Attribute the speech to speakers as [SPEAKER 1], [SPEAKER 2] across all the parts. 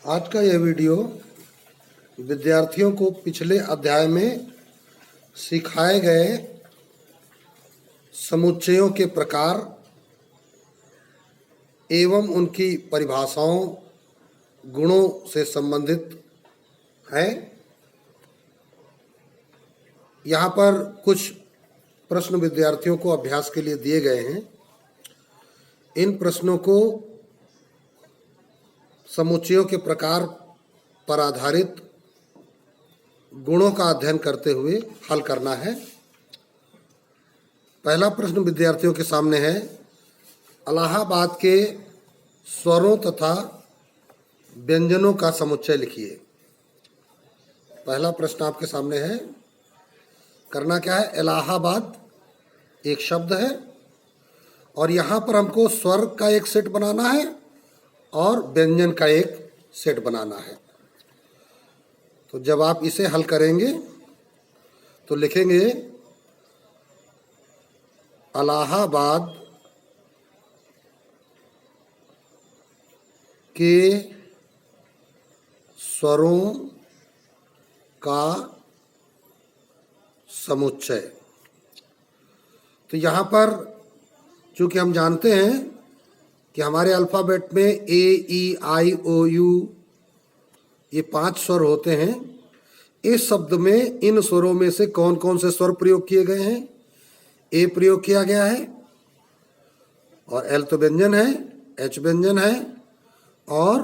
[SPEAKER 1] आज का यह वीडियो विद्यार्थियों को पिछले अध्याय में सिखाए गए समुच्चयों के प्रकार एवं उनकी परिभाषाओं गुणों से संबंधित है। यहाँ पर कुछ प्रश्न विद्यार्थियों को अभ्यास के लिए दिए गए हैं। इन प्रश्नों को समुच्चयों के प्रकार पर आधारित गुणों का अध्ययन करते हुए हल करना है। पहला प्रश्न विद्यार्थियों के सामने है, इलाहाबाद के स्वरों तथा व्यंजनों का समुच्चय लिखिए। पहला प्रश्न आपके सामने है। करना क्या है, इलाहाबाद एक शब्द है और यहाँ पर हमको स्वर का एक सेट बनाना है और व्यंजन का एक सेट बनाना है। तो जब आप इसे हल करेंगे तो लिखेंगे इलाहाबाद के स्वरों का समुच्चय। तो यहाँ पर चूंकि हम जानते हैं कि हमारे अल्फ़ाबेट में ए, ई, आई, ओ, यू ये 5 स्वर होते हैं। इस शब्द में इन स्वरों में से कौन कौन से स्वर प्रयोग किए गए हैं? ए प्रयोग किया गया है और एल तो व्यंजन है, एच व्यंजन है और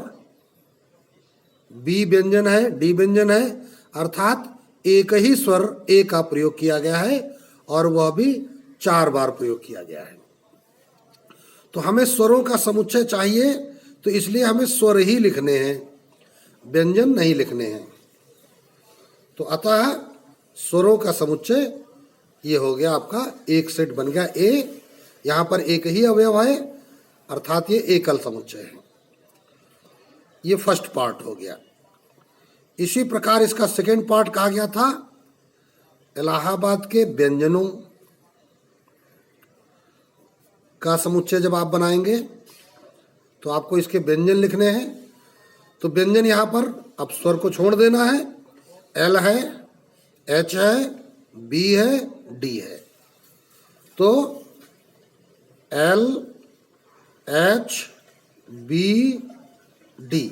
[SPEAKER 1] बी व्यंजन है, डी व्यंजन है, अर्थात एक ही स्वर ए का प्रयोग किया गया है और वह भी 4 बार प्रयोग किया गया है। तो हमें स्वरों का समुच्चय चाहिए, तो इसलिए हमें स्वर ही लिखने हैं, व्यंजन नहीं लिखने हैं। तो अतः स्वरों का समुच्चय ये हो गया, आपका एक सेट बन गया ए। यहाँ पर एक ही अवयव है अर्थात ये एकल समुच्चय है। ये फर्स्ट पार्ट हो गया। इसी प्रकार इसका सेकेंड पार्ट कहा गया था, इलाहाबाद के व्यंजनों का समुच्चय जब आप बनाएंगे तो आपको इसके व्यंजन लिखने हैं। तो व्यंजन यहाँ पर अब स्वर को छोड़ देना है। एल है, एच है, बी है, डी है। तो एल, एच, बी, डी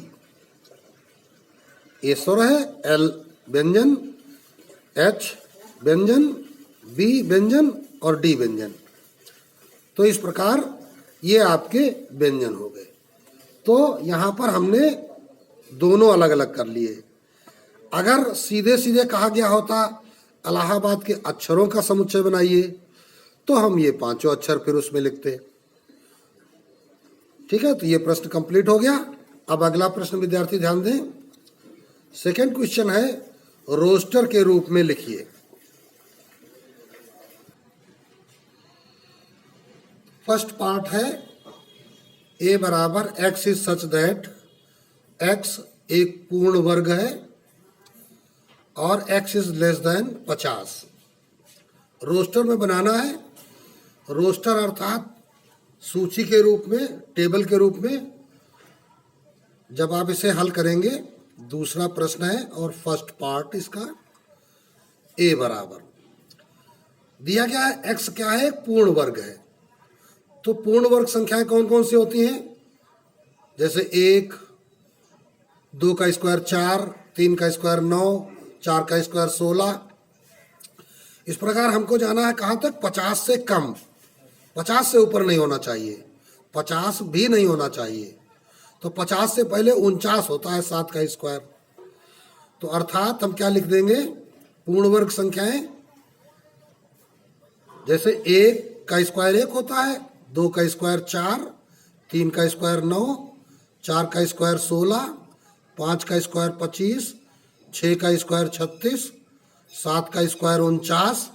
[SPEAKER 1] ये स्वर है। एल व्यंजन, एच व्यंजन, बी व्यंजन और डी व्यंजन। तो इस प्रकार ये आपके व्यंजन हो गए। तो यहाँ पर हमने दोनों अलग अलग कर लिए। अगर सीधे सीधे कहा गया होता इलाहाबाद के अक्षरों का समुच्चय बनाइए, तो हम ये 5 अक्षर फिर उसमें लिखते। ठीक है, तो ये प्रश्न कंप्लीट हो गया। अब अगला प्रश्न विद्यार्थी ध्यान दें। सेकंड क्वेश्चन है, रोस्टर के रूप में लिखिए। फर्स्ट पार्ट है ए बराबर x is such that x एक पूर्ण वर्ग है और x is less than 50। Roster में बनाना है। रोस्टर अर्थात सूची के रूप में, टेबल के रूप में। जब आप इसे हल करेंगे, दूसरा प्रश्न है और फर्स्ट पार्ट इसका ए बराबर दिया गया है। एक्स क्या है? पूर्ण वर्ग है। तो पूर्ण वर्ग संख्याएं कौन कौन सी होती हैं? जैसे 1, 2 का स्क्वायर 4, 3 का स्क्वायर 9, 4 का स्क्वायर 16। इस प्रकार हमको जाना है कहाँ तक? 50 से कम। 50 से ऊपर नहीं होना चाहिए, 50 भी नहीं होना चाहिए। तो 50 से पहले 49 होता है 7 का स्क्वायर। तो अर्थात हम क्या लिख देंगे? पूर्ण वर्ग संख्याएं जैसे 1 का स्क्वायर 1 होता है, 2 का स्क्वायर 4, 3 का स्क्वायर 9, 4 का स्क्वायर 16, 5 का स्क्वायर 25, 6 का स्क्वायर 36, 7 का स्क्वायर 49,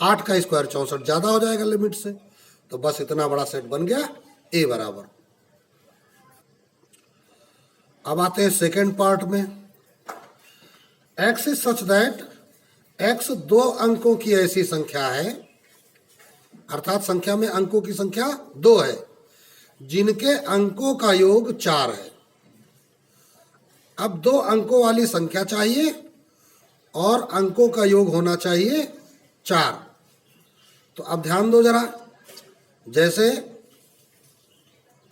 [SPEAKER 1] 8 का स्क्वायर 64। ज़्यादा हो जाएगा लिमिट से। तो बस इतना बड़ा सेट बन गया ए बराबर। अब आते हैं सेकेंड पार्ट में। X is such that x 2 अंकों की ऐसी संख्या है, अर्थात संख्या में अंकों की संख्या 2 है, जिनके अंकों का योग 4 है। अब 2 अंकों वाली संख्या चाहिए और अंकों का योग होना चाहिए 4। तो अब ध्यान दो जरा, जैसे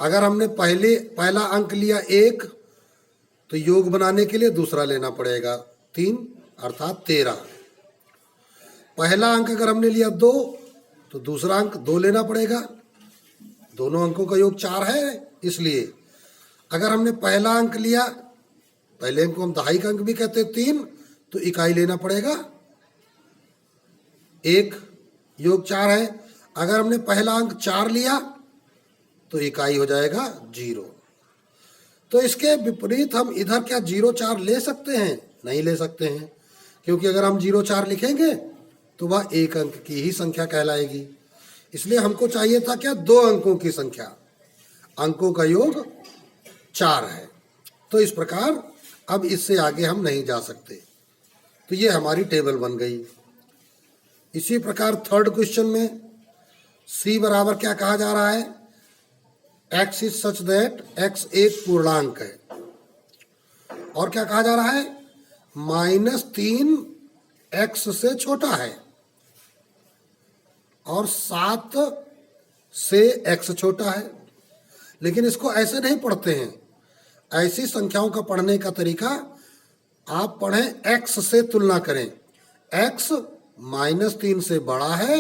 [SPEAKER 1] अगर हमने पहला अंक लिया 1, तो योग बनाने के लिए दूसरा लेना पड़ेगा 3 अर्थात 13। पहला अंक अगर हमने लिया 2, तो दूसरा अंक 2 लेना पड़ेगा, दोनों अंकों का योग 4 है। इसलिए अगर हमने पहला अंक लिया, पहले अंक को हम दहाई का अंक भी कहते हैं 3, तो इकाई लेना पड़ेगा 1, योग 4 है। अगर हमने पहला अंक 4 लिया तो इकाई हो जाएगा 0। तो इसके विपरीत हम इधर क्या 0 4 ले सकते हैं? नहीं ले सकते हैं, क्योंकि अगर हम 0 4 लिखेंगे तो वह 1 अंक की ही संख्या कहलाएगी। इसलिए हमको चाहिए था क्या 2 अंकों की संख्या, अंकों का योग 4 है। तो इस प्रकार अब इससे आगे हम नहीं जा सकते। तो ये हमारी टेबल बन गई। इसी प्रकार थर्ड क्वेश्चन में c बराबर क्या कहा जा रहा है? x is such that x एक पूर्णांक है, और क्या कहा जा रहा है? -3 x से छोटा है और 7 से x छोटा है। लेकिन इसको ऐसे नहीं पढ़ते हैं। ऐसी संख्याओं का पढ़ने का तरीका, आप पढ़ें x से तुलना करें, x -3 से बड़ा है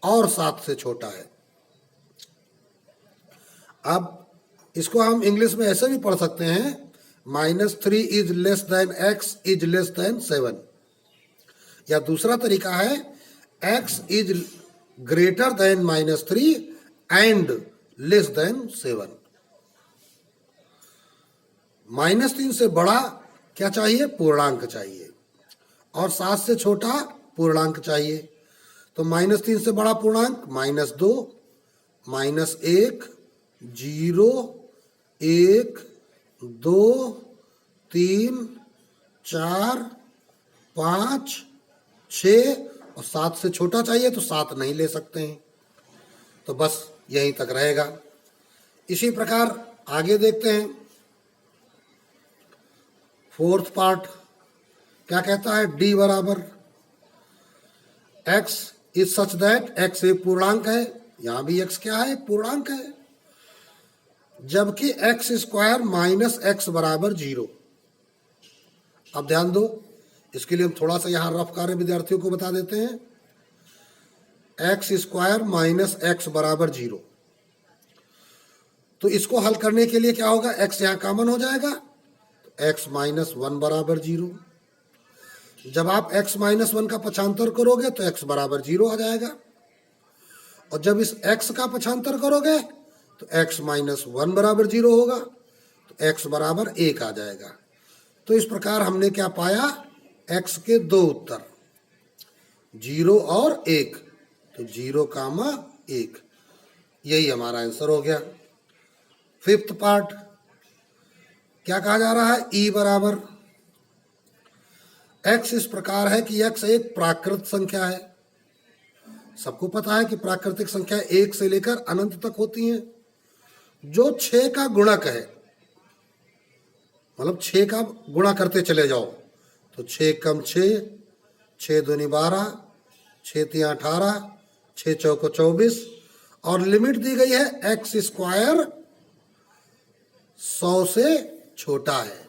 [SPEAKER 1] और 7 से छोटा है। अब इसको हम इंग्लिश में ऐसे भी पढ़ सकते हैं, -3 is less then x is less then 7। या दूसरा तरीका है, x is greater than -3 and less than 7। -3 से बड़ा क्या चाहिए? पूर्णांक चाहिए, और 7 से छोटा पूर्णांक चाहिए। तो -3 से बड़ा पूर्णांक -2, -1, 0, 1, 2, 3, 4, 5, 6, और 7 से छोटा चाहिए तो 7 नहीं ले सकते हैं। तो बस यहीं तक रहेगा। इसी प्रकार आगे देखते हैं। फोर्थ पार्ट क्या कहता है? d बराबर x is such that x एक पूर्णांक है, यहां भी x क्या है? पूर्णांक है, जबकि x स्क्वायर -x बराबर 0। अब ध्यान दो, इसके लिए हम थोड़ा सा यहां रफ कार्य विद्यार्थियों को बता देते हैं। x स्क्वायर -x बराबर 0, तो इसको हल करने के लिए क्या होगा? x यहां कॉमन हो जाएगा, x -1 बराबर 0। जब आप x -1 का पक्षांतर करोगे तो x बराबर 0 आ जाएगा, और जब इस x का पक्षांतर करोगे तो x -1 बराबर 0 होगा, तो x बराबर 1 आ जाएगा। तो इस प्रकार हमने क्या पाया? x के 2 उत्तर, 0 और 1, तो 0, 1, यही हमारा आंसर हो गया। फिफ्थ पार्ट क्या कहा जा रहा है? e बराबर x इस प्रकार है कि x एक प्राकृत संख्या है। सबको पता है कि प्राकृतिक संख्या 1 से लेकर अनंत तक होती हैं, जो 6 का गुणक है। मतलब 6 का गुणा करते चले जाओ, तो 6 कम 6, 6 दूनी 12, 6 तिया 18, 6 चौको 24, और लिमिट दी गई है x स्क्वायर 100 से छोटा है,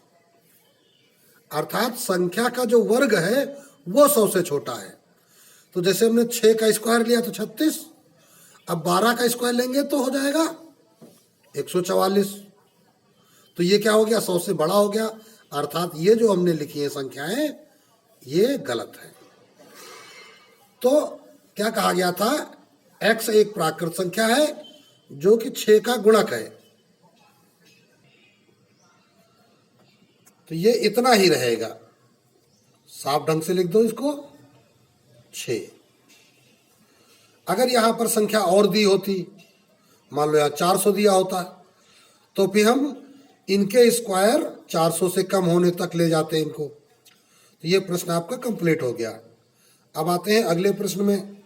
[SPEAKER 1] अर्थात संख्या का जो वर्ग है वो 100 से छोटा है। तो जैसे हमने 6 का स्क्वायर लिया तो 36, अब 12 का स्क्वायर लेंगे तो हो जाएगा 144। तो ये क्या हो गया? 100 से बड़ा हो गया, अर्थात ये जो हमने लिखी है संख्याएं ये गलत है। तो क्या कहा गया था? x एक प्राकृत संख्या है जो कि 6 का गुणक है। तो ये इतना ही रहेगा, साफ ढंग से लिख दो इसको, 6। अगर यहां पर संख्या और दी होती, मान लो यहाँ 400 दिया होता, तो फिर हम इनके स्क्वायर 400 से कम होने तक ले जाते हैं इनको। तो ये प्रश्न आपका कंप्लीट हो गया। अब आते हैं अगले प्रश्न में।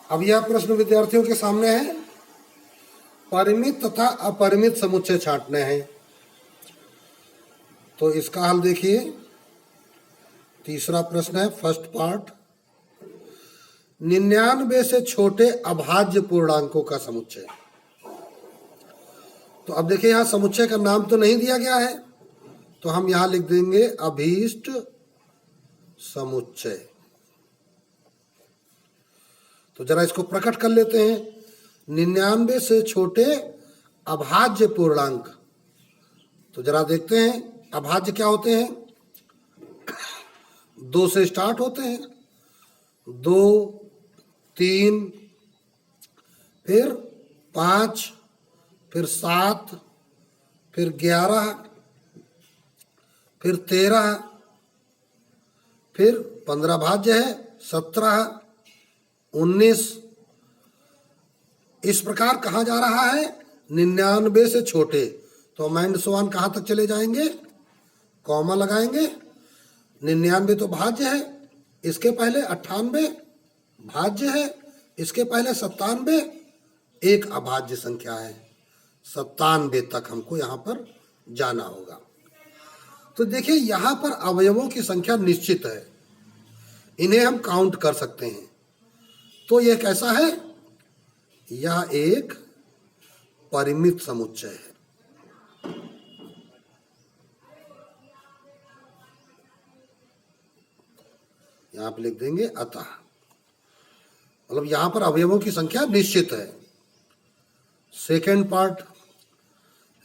[SPEAKER 1] अब यह प्रश्न विद्यार्थियों के सामने है, परिमित तथा अपरिमित समुच्चय छांटने हैं। तो इसका हल देखिए, तीसरा प्रश्न है फर्स्ट पार्ट, 99 से छोटे अभाज्य पूर्णांकों का समुच्चय। तो अब देखिए यहां समुच्चय का नाम तो नहीं दिया गया है, तो हम यहां लिख देंगे अभीष्ट समुच्चय। तो जरा इसको प्रकट कर लेते हैं, 99 से छोटे अभाज्य पूर्णांक। तो जरा देखते हैं अभाज्य क्या होते हैं। 2 से स्टार्ट होते हैं, 2, 3, फिर 5, फिर 7, फिर 11, फिर 13, फिर 15 भाज्य है, 17, 19। इस प्रकार कहा जा रहा है 99 से छोटे। तो माइंड सवान कहाँ तक चले जाएंगे, कॉमा लगाएंगे। 99 तो भाज्य है, इसके पहले 98 भाज्य है, इसके पहले 97 एक अभाज्य संख्या है। 97 तक हमको यहाँ पर जाना होगा। तो देखिए यहाँ पर अवयवों की संख्या निश्चित है, इन्हें हम काउंट कर सकते हैं। तो यह कैसा है, यह एक परिमित समुच्चय है। यहां पर लिख देंगे अतः, मतलब यहां पर अवयवों की संख्या निश्चित है। सेकेंड पार्ट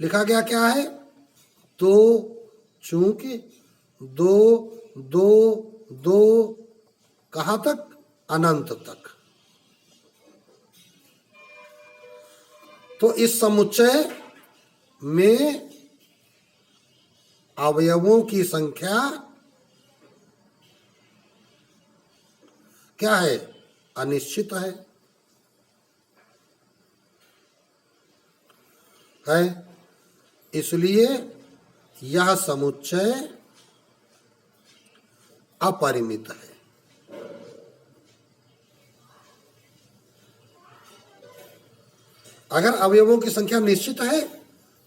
[SPEAKER 1] लिखा गया क्या है, तो चूंकि 2, 2, 2 कहां तक, अनंत तक। तो इस समुच्चय में अवयवों की संख्या क्या है, अनिश्चित है। इसलिए यह समुच्चय अपरिमित है। अगर अवयवों की संख्या निश्चित है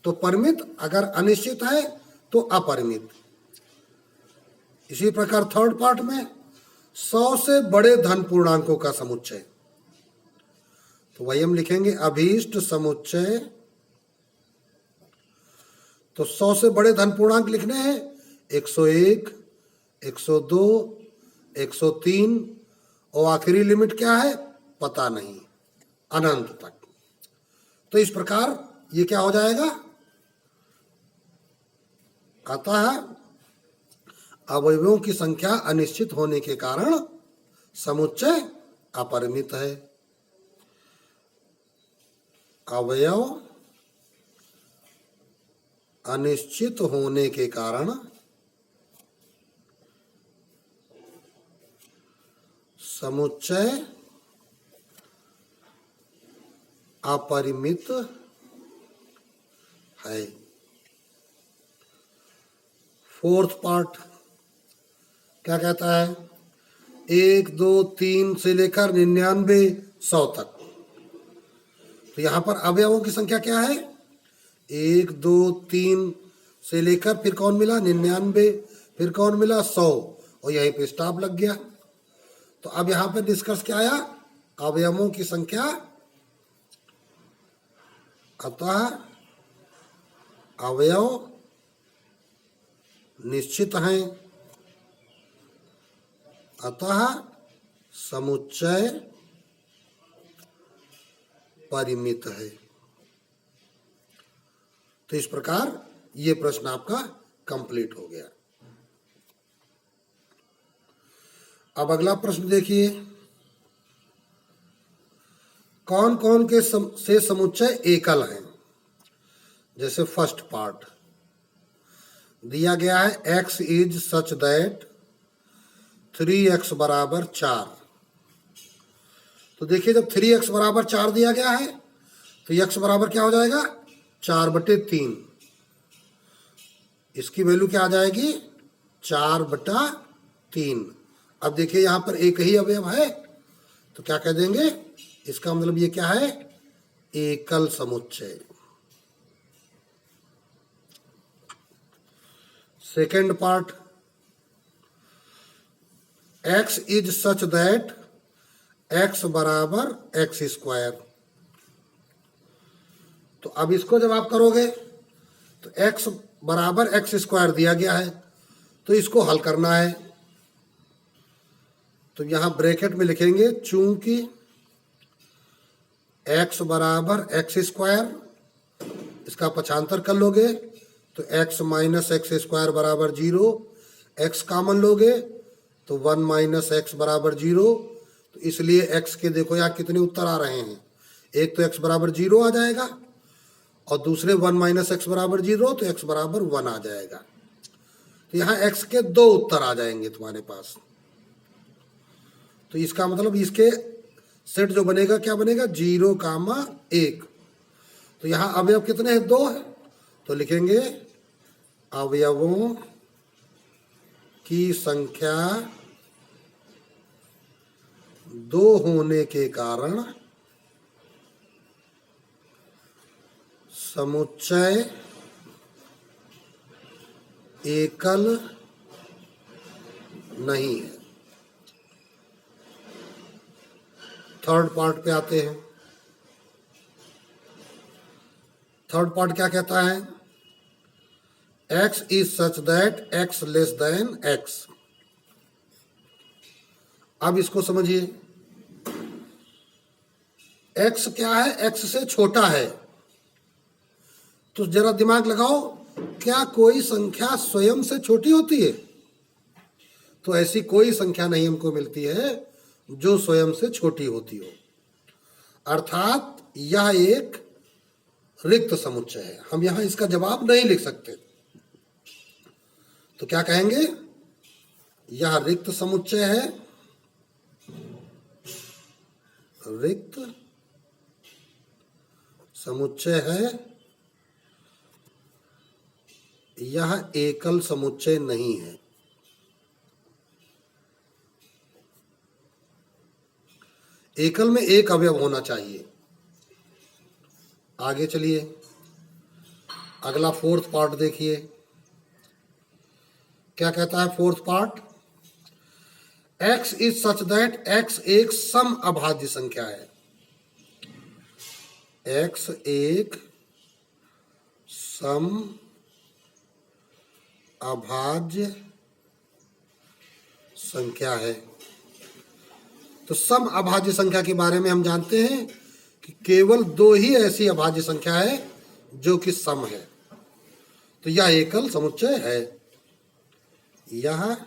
[SPEAKER 1] तो परिमित, अगर अनिश्चित है तो अपरिमित। इसी प्रकार थर्ड पार्ट में 100 से बड़े धन पूर्णांकों का समुच्चय। तो वही हम लिखेंगे अभीष्ट समुच्चय। तो 100 से बड़े धन पूर्णांक लिखने हैं, 101, 102, 103 और आखिरी लिमिट क्या है, पता नहीं, अनंत तक। तो इस प्रकार ये क्या हो जाएगा, अतः अवयवों की संख्या अनिश्चित होने के कारण समुच्चय अपरिमित है। अवयव अनिश्चित होने के कारण समुच्चय अपरिमित है। फोर्थ पार्ट क्या कहता है, 1, 2, 3 से लेकर 99, 100 तक। तो यहां पर अवयवों की संख्या क्या है, 1, 2, 3 से लेकर फिर कौन मिला, 99, फिर कौन मिला, 100, और यहीं पे स्टॉप लग गया। तो अब यहां पर निष्कर्ष क्या आया, अवयवों की संख्या अतः अवयव निश्चित हैं, अतः समुच्चय परिमित है। तो इस प्रकार ये प्रश्न आपका कंप्लीट हो गया। अब अगला प्रश्न देखिए, कौन कौन के से समुच्चय एकल हैं। जैसे फर्स्ट पार्ट दिया गया है, x is such that 3x बराबर 4। तो देखिए जब 3x बराबर 4 दिया गया है तो x बराबर क्या हो जाएगा, 4/3। इसकी वैल्यू क्या आ जाएगी, 4/3। अब देखिए यहां पर एक ही अवयव है, तो क्या कह देंगे, इसका मतलब ये क्या है, एकल समुच्चय। Second part, x is such that x बराबर एक्स स्क्वायर। तो अब इसको जब आप करोगे तो x बराबर एक्स स्क्वायर दिया गया है, तो इसको हल करना है। तो यहां ब्रैकेट में लिखेंगे चूंकि x बराबर एक्स स्क्वायर, इसका पक्षांतर कर लोगे तो x माइनस एक्स स्क्वायर बराबर 0, x कॉमन लोगे तो 1 माइनस एक्स बराबर 0। तो इसलिए x के देखो यहाँ कितने उत्तर आ रहे हैं, एक तो x बराबर 0 आ जाएगा और दूसरे 1 माइनस एक्स बराबर 0, तो x बराबर 1 आ जाएगा। तो यहाँ x के 2 उत्तर आ जाएंगे तुम्हारे पास। तो इसका मतलब इसके सेट जो बनेगा क्या बनेगा, 0, 1। तो यहाँ अवयव कितने हैं, 2 है। तो लिखेंगे अवयवों की संख्या 2 होने के कारण समुच्चय एकल नहीं है। थर्ड पार्ट पे आते हैं। थर्ड पार्ट क्या कहता है, x is such that x less than x। अब इसको समझिए, x क्या है, x से छोटा है। तो जरा दिमाग लगाओ, क्या कोई संख्या स्वयं से छोटी होती है? तो ऐसी कोई संख्या नहीं हमको मिलती है जो स्वयं से छोटी होती हो, अर्थात यह एक रिक्त समुच्चय है। हम यहां इसका जवाब नहीं लिख सकते, तो क्या कहेंगे, यह रिक्त समुच्चय है, रिक्त समुच्चय है, यह एकल समुच्चय नहीं है। एकल में एक अवयव होना चाहिए। आगे चलिए, अगला फोर्थ पार्ट देखिए, क्या कहता है fourth part, x is such that x एक सम अभाज्य संख्या है। x एक सम अभाज्य संख्या है। तो सम अभाज्य संख्या के बारे में हम जानते हैं कि केवल 2 ही ऐसी अभाज्य संख्या है जो कि सम है। तो यह एकल समुच्चय है, यह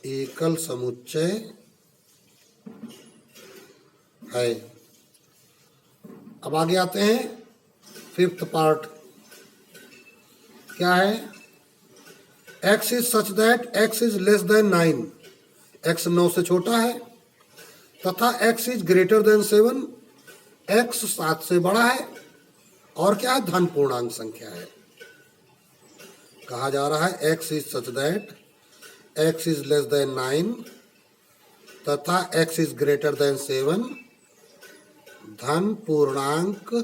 [SPEAKER 1] एकल समुच्चय है। अब आगे आते हैं, फिफ्थ पार्ट क्या है, x is such that x is less then 9। x 9 से छोटा है, तथा x is greater than 7, x 7 से बड़ा है, और क्या है, धन पूर्णांक संख्या है। कहा जा रहा है x is such that x is less then 9 तथा x इज ग्रेटर देन 7, धन पूर्णांक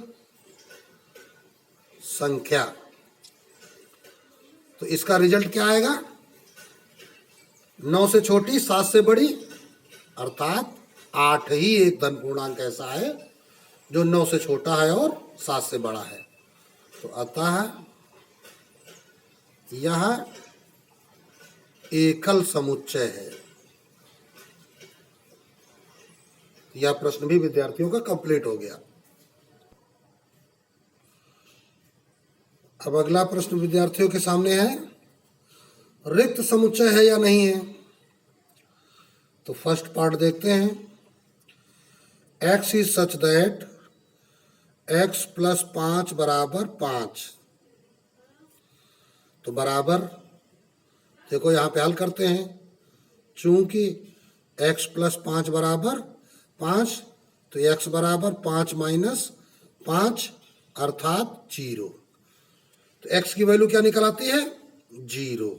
[SPEAKER 1] संख्या। तो इसका रिजल्ट क्या आएगा, 9 से छोटी 7 से बड़ी, अर्थात 8 ही एक धन पूर्णांक ऐसा है जो 9 से छोटा है और 7 से बड़ा है। तो अतः यह एकल समुच्चय है। यह प्रश्न भी विद्यार्थियों का कंप्लीट हो गया। अब अगला प्रश्न विद्यार्थियों के सामने है, रिक्त समुच्चय है या नहीं है। तो फर्स्ट पार्ट देखते हैं, x is such that x plus 5 बराबर 5। तो बराबर, देखो यहां पे हल करते हैं, चूंकि x प्लस 5 बराबर 5, तो x बराबर 5 माइनस 5 अर्थात 0। तो x की वैल्यू क्या निकल आती है, 0।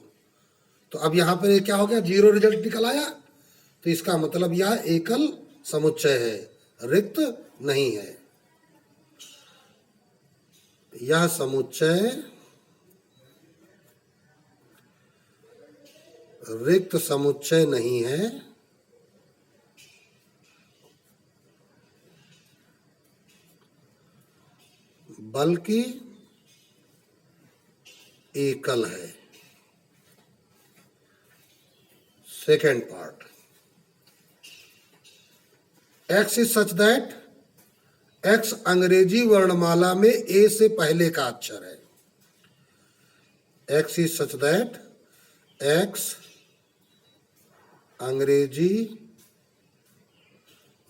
[SPEAKER 1] तो अब यहां पर क्या हो गया, 0 रिजल्ट निकल आया। तो इसका मतलब यह एकल समुच्चय है, रिक्त नहीं है। यह समुच्चय रिक्त समुच्चय नहीं है, बल्कि एकल है। Second part, x is such that, x अंग्रेजी वर्णमाला में ए से पहले का अक्षर है। X is such that, x अंग्रेजी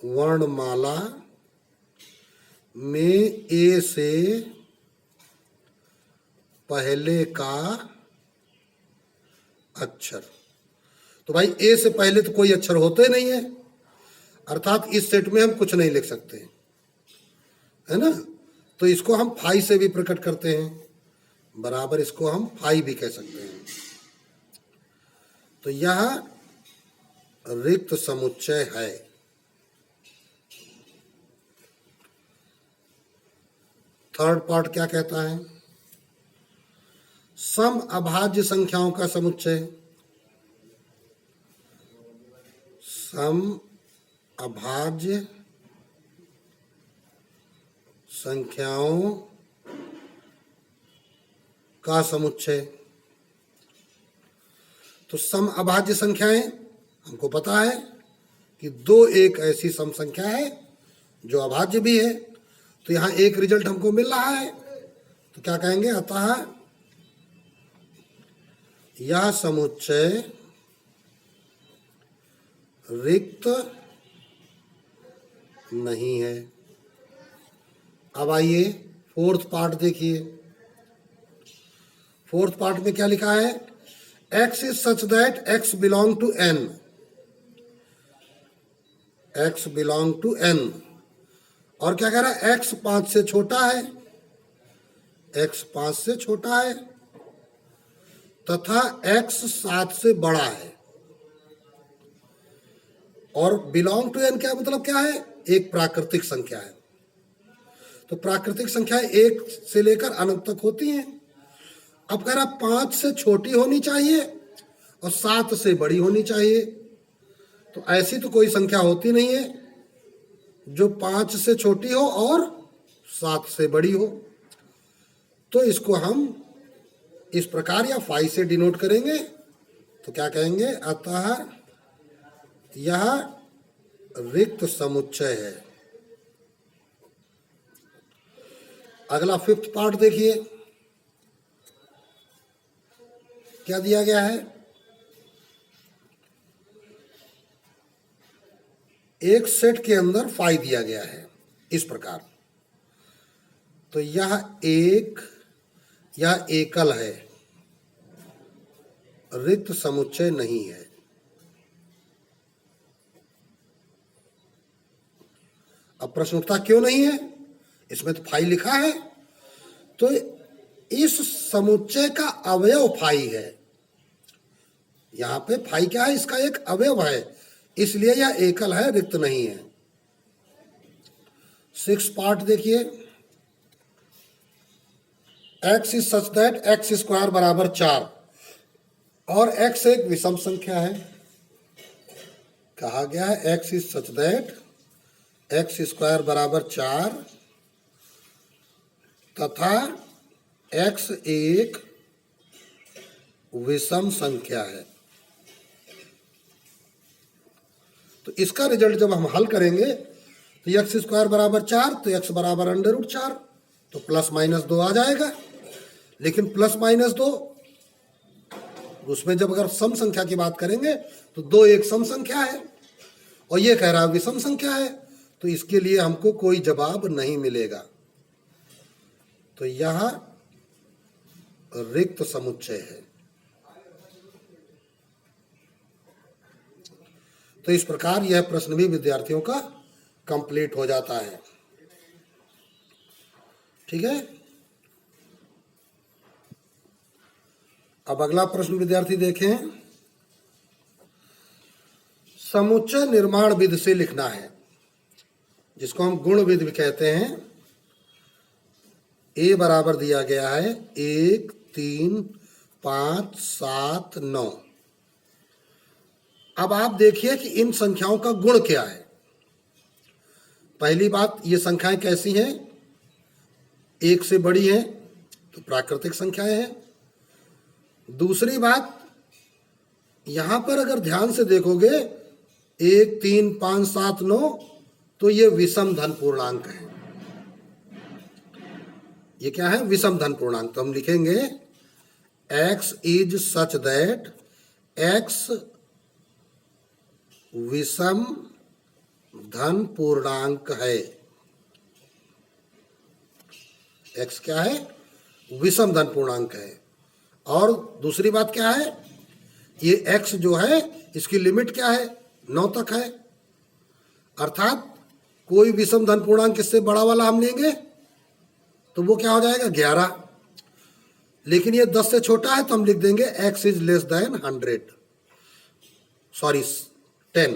[SPEAKER 1] वर्णमाला में ए से पहले का अक्षर। तो भाई ए से पहले तो कोई अक्षर होते नहीं है, अर्थात इस सेट में हम कुछ नहीं लिख सकते, है ना। तो इसको हम फाई से भी प्रकट करते हैं, बराबर इसको हम फाई भी कह सकते हैं। तो यह रिक्त समुच्चय है। थर्ड पार्ट क्या कहता है, सम अभाज्य संख्याओं का समुच्चय। सम अभाज्य संख्याओं का समुच्चय। तो सम अभाज्य संख्याएं हमको पता है कि दो एक ऐसी सम संख्या है जो अभाज्य भी है। तो यहां एक रिजल्ट हमको मिल रहा है, तो क्या कहेंगे, अतः यह समुच्चय रिक्त नहीं है। अब आइए फोर्थ पार्ट देखिए। फोर्थ पार्ट में क्या लिखा है, x is such that x belong to n. X belong to n, और क्या कह रहा है, एक्स 5 से छोटा है, एक्स 5 से छोटा है तथा एक्स 7 से बड़ा है। और बिलोंग टू एन क्या मतलब क्या है, एक प्राकृतिक संख्या है। तो प्राकृतिक संख्याएं 1 से लेकर अनंत तक होती हैं। अब कह रहा 5 से छोटी होनी चाहिए और 7 से बड़ी होनी चाहिए। तो ऐसी तो कोई संख्या होती नहीं है जो 5 से छोटी हो और 7 से बड़ी हो। तो इसको हम इस प्रकार या फाई से डिनोट करेंगे। तो क्या कहेंगे, अतः यह रिक्त समुच्चय है। अगला फिफ्थ पार्ट देखिए, क्या दिया गया है, एक सेट के अंदर फाई दिया गया है इस प्रकार। तो यह एकल है, रिक्त समुच्चय नहीं है। अब प्रश्न उठता क्यों नहीं है, इसमें तो फाई लिखा है। तो इस समुच्चय का अवयव फाई है। यहां पे फाई क्या है, इसका एक अवयव है, इसलिए यह एकल है, रिक्त नहीं है। 6 पार्ट देखिए, x is such that x square बराबर 4, और एक्स एक विषम संख्या है। कहा गया है x is such that x square बराबर 4 तथा एक्स एक विषम संख्या है। तो इसका रिजल्ट जब हम हल करेंगे तो एक्स स्क्वायर बराबर 4, तो एक्स बराबर √4, तो प्लस माइनस 2 आ जाएगा। लेकिन प्लस माइनस 2 उसमें जब अगर सम संख्या की बात करेंगे तो 2 एक सम संख्या है और ये कह रहा है विषम संख्या है, तो इसके लिए हमको कोई जवाब नहीं मिलेगा। तो यह रिक्त समुच्चय है। तो इस प्रकार यह प्रश्न भी विद्यार्थियों का कंप्लीट हो जाता है। ठीक है, अब अगला प्रश्न विद्यार्थी देखें। समुच्चय निर्माण विधि से लिखना है, जिसको हम गुण विधि भी कहते हैं। ए बराबर दिया गया है 1, 3, 5, 7, 9। अब आप देखिए कि इन संख्याओं का गुण क्या है। पहली बात, ये संख्याएं कैसी हैं? एक से बड़ी हैं तो प्राकृतिक संख्याएं हैं। दूसरी बात, यहां पर अगर ध्यान से देखोगे 1, 3, 5, 7, 9 तो ये विषम धन पूर्णांक है। ये क्या है? विषम धन पूर्णांक। तो हम लिखेंगे x is such that x विषम धन पूर्णांक है। x क्या है? विषम धन पूर्णांक है। और दूसरी बात क्या है? ये x जो है इसकी लिमिट क्या है? 9 तक है। अर्थात कोई विषम धन पूर्णांक इससे बड़ा वाला हम लेंगे तो वो क्या हो जाएगा? 11। लेकिन ये 10 से छोटा है तो हम लिख देंगे x इज लेस देन 10।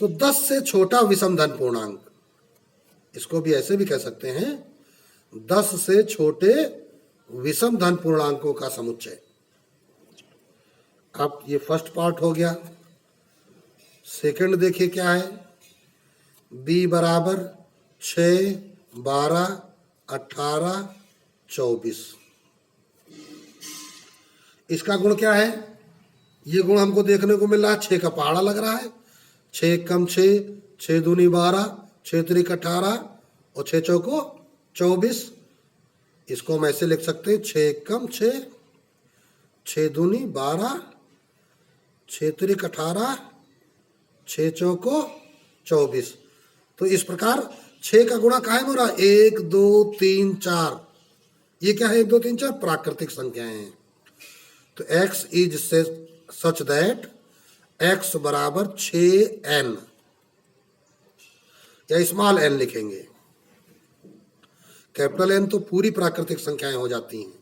[SPEAKER 1] तो 10 से छोटा विषम धन पूर्णांक, इसको भी ऐसे भी कह सकते हैं 10 से छोटे विषम धन पूर्णांकों का समुच्चय। अब ये फर्स्ट पार्ट हो गया। सेकंड देखिए क्या है? b बराबर 6, 12, 18, 24। इसका गुण क्या है? ये गुण हमको देखने को मिल रहा है 6 का पहाड़ा लग रहा है। 6 कम 6, 6 दूनी 12, 6 त्रिक 18 और 6 चौको 24। इसको हम ऐसे लिख सकते हैं 6 कम 6, 6 दूनी 12, 6 त्रिक 18, 6 चौको 24। तो इस प्रकार 6 का गुणा कायम हो रहा है 1, 2, 3, 4। ये क्या है? 1, 2, 3, 4 प्राकृतिक संख्याएं हैं। तो x is such that x बराबर 6n या स्मॉल n लिखेंगे। कैपिटल N तो पूरी प्राकृतिक संख्याएं हो जाती हैं,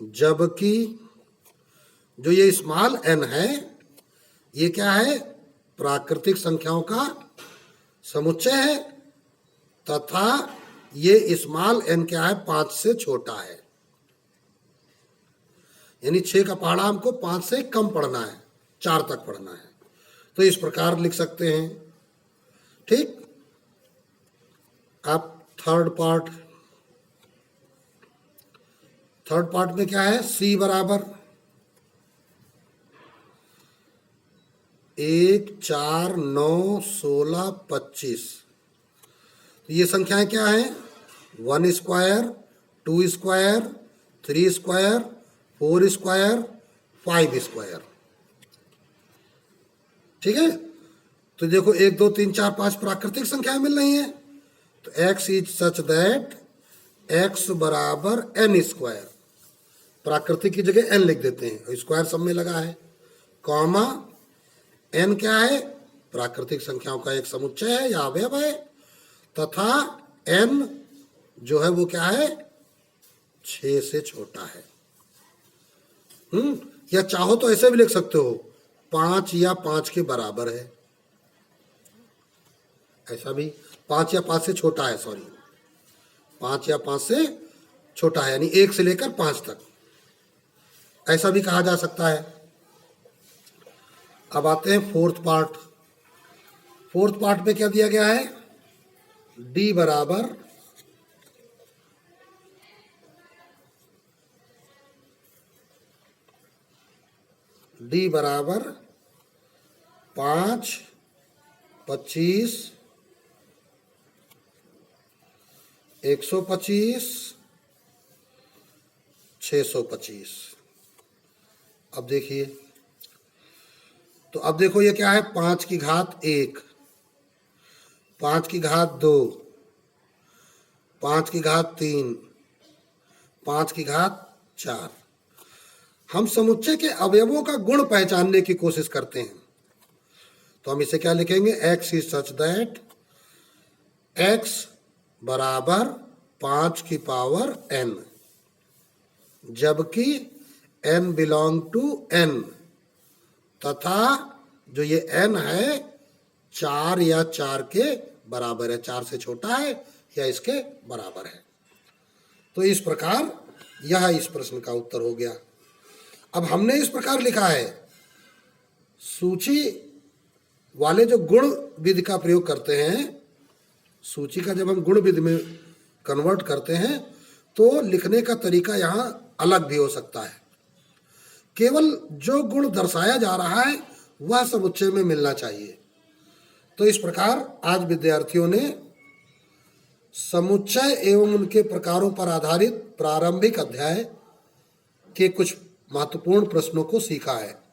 [SPEAKER 1] जबकि जो ये स्मॉल n है ये क्या है? प्राकृतिक संख्याओं का समुच्चय है तथा ये स्मॉल n क्या है? 5 से छोटा है। यानी 6 का पहाड़ा हमको 5 से कम पढ़ना है, 4 तक पढ़ना है। तो इस प्रकार लिख सकते हैं। ठीक। अब थर्ड पार्ट में क्या है? c बराबर 1, 4, 9, 16, 25। तो ये संख्याएं क्या है? 1 square, 2 square, 3 square, 4 square, 5 square. ठीक है। तो देखो 1, 2, 3, 4, 5 प्राकृतिक संख्याएं मिल रही हैं। तो x is such that x बराबर n स्क्वायर। प्राकृतिक की जगह n लिख देते हैं, स्क्वायर सब में लगा है, कॉमा n क्या है? प्राकृतिक संख्याओं का एक समुच्चय है या अवयव है तथा n जो है वो क्या है? 6 से छोटा है। या चाहो तो ऐसे भी लिख सकते हो 5 या 5 के बराबर है। ऐसा भी 5 या 5 से छोटा है, 5 या 5 से छोटा है, यानी 1 से लेकर 5 तक, ऐसा भी कहा जा सकता है। अब आते हैं फोर्थ पार्ट में क्या दिया गया है? d बराबर 5, 25, 125, 625। अब देखिए, तो अब देखो ये क्या है? 5 की घात 1, 5 की घात 2, 5 की घात 3, 5 की घात 4। हम समुच्चय के अवयवों का गुण पहचानने की कोशिश करते हैं। तो हम इसे क्या लिखेंगे? x is such that x बराबर 5 की पावर n, जबकि n बिलोंग टू n तथा जो ये n है 4 या 4 के बराबर है, 4 से छोटा है या इसके बराबर है। तो इस प्रकार यह इस प्रश्न का उत्तर हो गया। अब हमने इस प्रकार लिखा है सूची वाले जो गुण विधि का प्रयोग करते हैं, सूची का जब हम गुण विधि में कन्वर्ट करते हैं तो लिखने का तरीका यहाँ अलग भी हो सकता है। केवल जो गुण दर्शाया जा रहा है वह समुच्चय में मिलना चाहिए। तो इस प्रकार आज विद्यार्थियों ने समुच्चय एवं उनके प्रकारों पर आधारित प्रारंभिक अध्याय के कुछ महत्वपूर्ण प्रश्नों को सीखा है।